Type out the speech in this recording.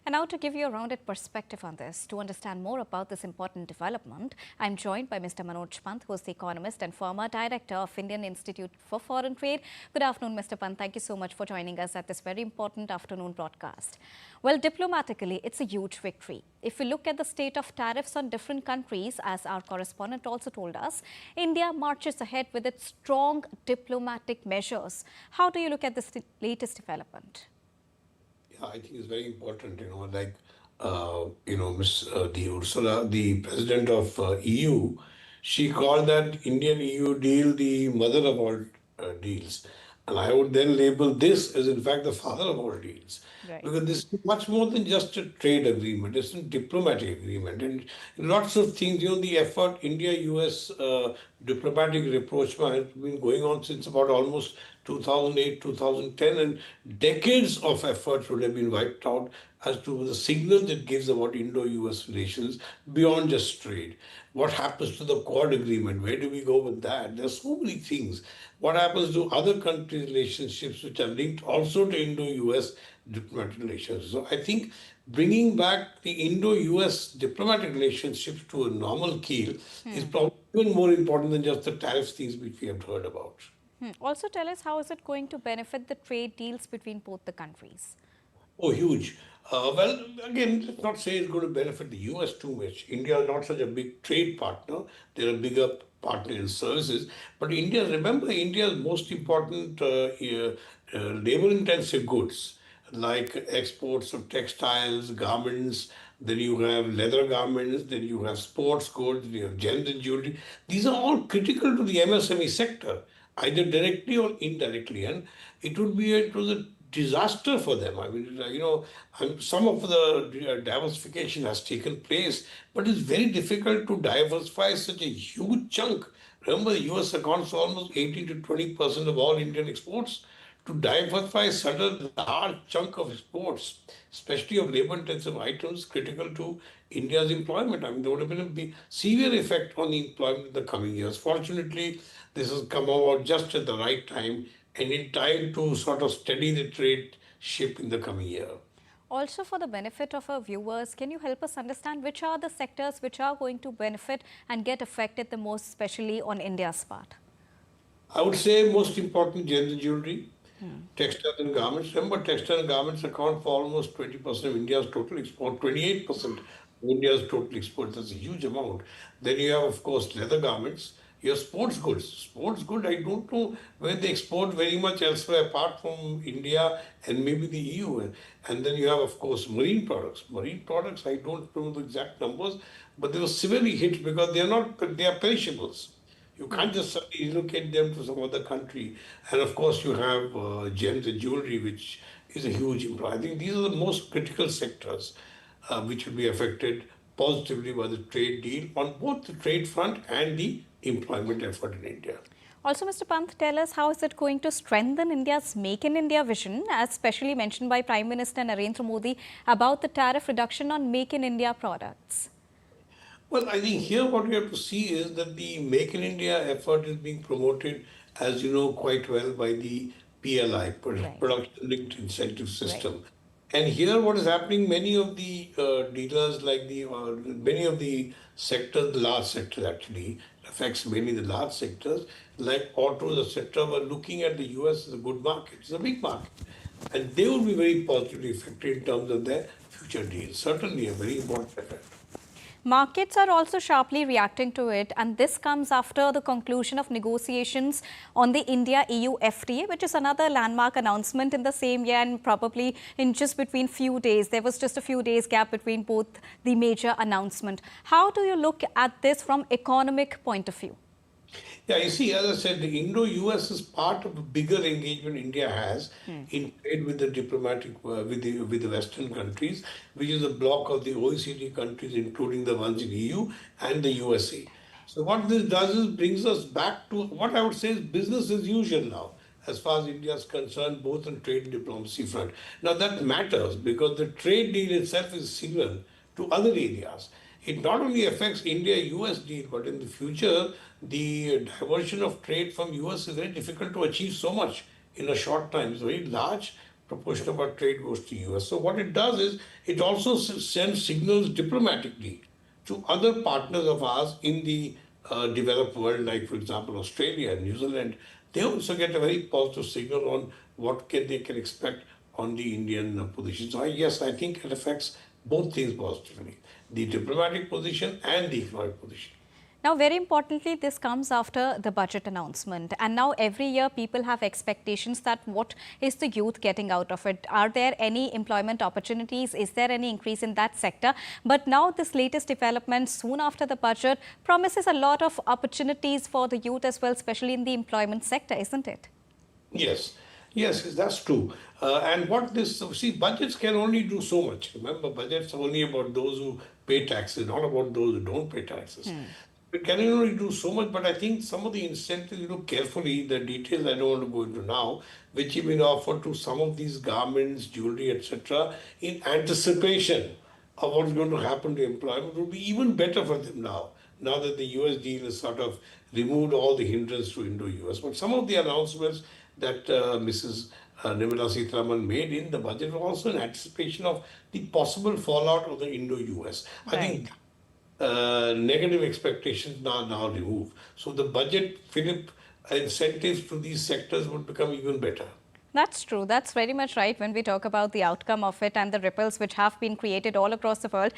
And now to give you a rounded perspective on this, to understand more about this important development, I'm joined by Mr. Manoj Pant, who is the economist and former director of Indian Institute for Foreign Trade. Good afternoon, Mr. Pant. Thank you so much for joining us at this very important afternoon broadcast. Well, diplomatically, it's a huge victory. If we look at the state of tariffs on different countries, as our correspondent also told us, India marches ahead with its strong diplomatic measures. How do you look at this latest development? Yeah, I think it's very important, the Ursula, the president of EU, she called that Indian EU deal the mother of all deals. And I would then label this as, in fact, the father of all deals. Right. Because this is much more than just a trade agreement, it's a diplomatic agreement. And lots of things, the effort India-US diplomatic rapprochement has been going on since about almost 2008, 2010, and decades of efforts would have been wiped out as to the signals it gives about Indo-US relations beyond just trade. What happens to the Quad agreement? Where do we go with that? There's so many things. What happens to other countries' relationships which are linked also to Indo-US diplomatic relations? So I think bringing back the Indo-US diplomatic relationships to a normal keel is probably even more important than just the tariff things which we have heard about. Also tell us, how is it going to benefit the trade deals between both the countries? Oh, huge. Well, again, let's not say it's going to benefit the US too much. India is not such a big trade partner. They're a bigger partner in services. But India, remember, India's most important labor-intensive goods, like exports of textiles, garments, then you have leather garments, then you have sports goods, you have gems and jewelry. These are all critical to the MSME sector, either directly or indirectly. And it was a disaster for them. I mean, some of the diversification has taken place, but it's very difficult to diversify such a huge chunk. Remember, the US accounts for almost 18 to 20% of all Indian exports. To diversify such a large chunk of exports, especially of labor-intensive items, critical to India's employment. I mean, there would have been a severe effect on the employment in the coming years. Fortunately, this has come about just at the right time and in time to sort of steady the trade ship in the coming year. Also, for the benefit of our viewers, can you help us understand which are the sectors which are going to benefit and get affected the most, especially on India's part? I would say most important, gems and jewelry, textiles and garments. Remember, textile and garments account for almost 20% of India's total export, 28% of India's total export. That's a huge amount. Then you have, of course, leather garments. You have sports goods. Sports goods, I don't know where they export very much elsewhere apart from India and maybe the EU. And then you have, of course, marine products. Marine products, I don't know the exact numbers, but they were severely hit because they are perishables. You can't just suddenly relocate them to some other country. And of course, you have gems and jewelry, which is a huge employer. I think these are the most critical sectors which will be affected positively by the trade deal on both the trade front and the employment effort in India. Also, Mr. Pant, tell us, how is it going to strengthen India's Make in India vision, as specially mentioned by Prime Minister Narendra Modi about the tariff reduction on Make in India products? Well, I think here what we have to see is that the Make in India effort is being promoted, as you know quite well, by the PLI, Right, Production Linked Incentive right. System. And here what is happening, many of the dealers, many of the sectors, the large sectors actually, affects mainly the large sectors, like autos, etc., were looking at the US as a good market. It's a big market. And they will be very positively affected in terms of their future deals. Certainly a very important effect. Markets are also sharply reacting to it, and this comes after the conclusion of negotiations on the India-EU FTA, which is another landmark announcement in the same year, and probably in just between few days. There was just a few days gap between both the major announcement. How do you look at this from economic point of view? Yeah, you see, as I said, the Indo-US is part of a bigger engagement India has in trade with the diplomatic, with the Western countries, which is a bloc of the OECD countries, including the ones in EU and the USA. So what this does is brings us back to what I would say is business as usual now, as far as India is concerned, both on trade and diplomacy front. Now that matters because the trade deal itself is signal to other areas. It not only affects India-US deal, but in the future, the diversion of trade from US is very difficult to achieve so much in a short time. It's very large, proportion of our trade goes to US. So what it does is it also sends signals diplomatically to other partners of ours in the developed world, like for example Australia and New Zealand. They also get a very positive signal on what they can expect on the Indian position. So yes, I think it affects both things positively: the diplomatic position and the economic position. Now, very importantly, this comes after the budget announcement. And now every year people have expectations that what is the youth getting out of it? Are there any employment opportunities? Is there any increase in that sector? But now this latest development soon after the budget promises a lot of opportunities for the youth as well, especially in the employment sector, isn't it? Yes, yes, that's true. And what this, see, budgets can only do so much. Remember, budgets are only about those who pay taxes, not about those who don't pay taxes. It can only do so much, but I think some of the incentives, you look carefully, the details I don't want to go into now, which have been offered to some of these garments, jewelry, etc., in anticipation of what's going to happen to employment would be even better for them now. Now that the US deal has sort of removed all the hindrance to Indo-US. But some of the announcements that Mrs. Nirmala Sitharaman made in the budget were also in anticipation of the possible fallout of the Indo-US. I think negative expectations are now removed. So the budget, Philip, incentives to these sectors would become even better. That's true. That's very much right when we talk about the outcome of it and the ripples which have been created all across the world.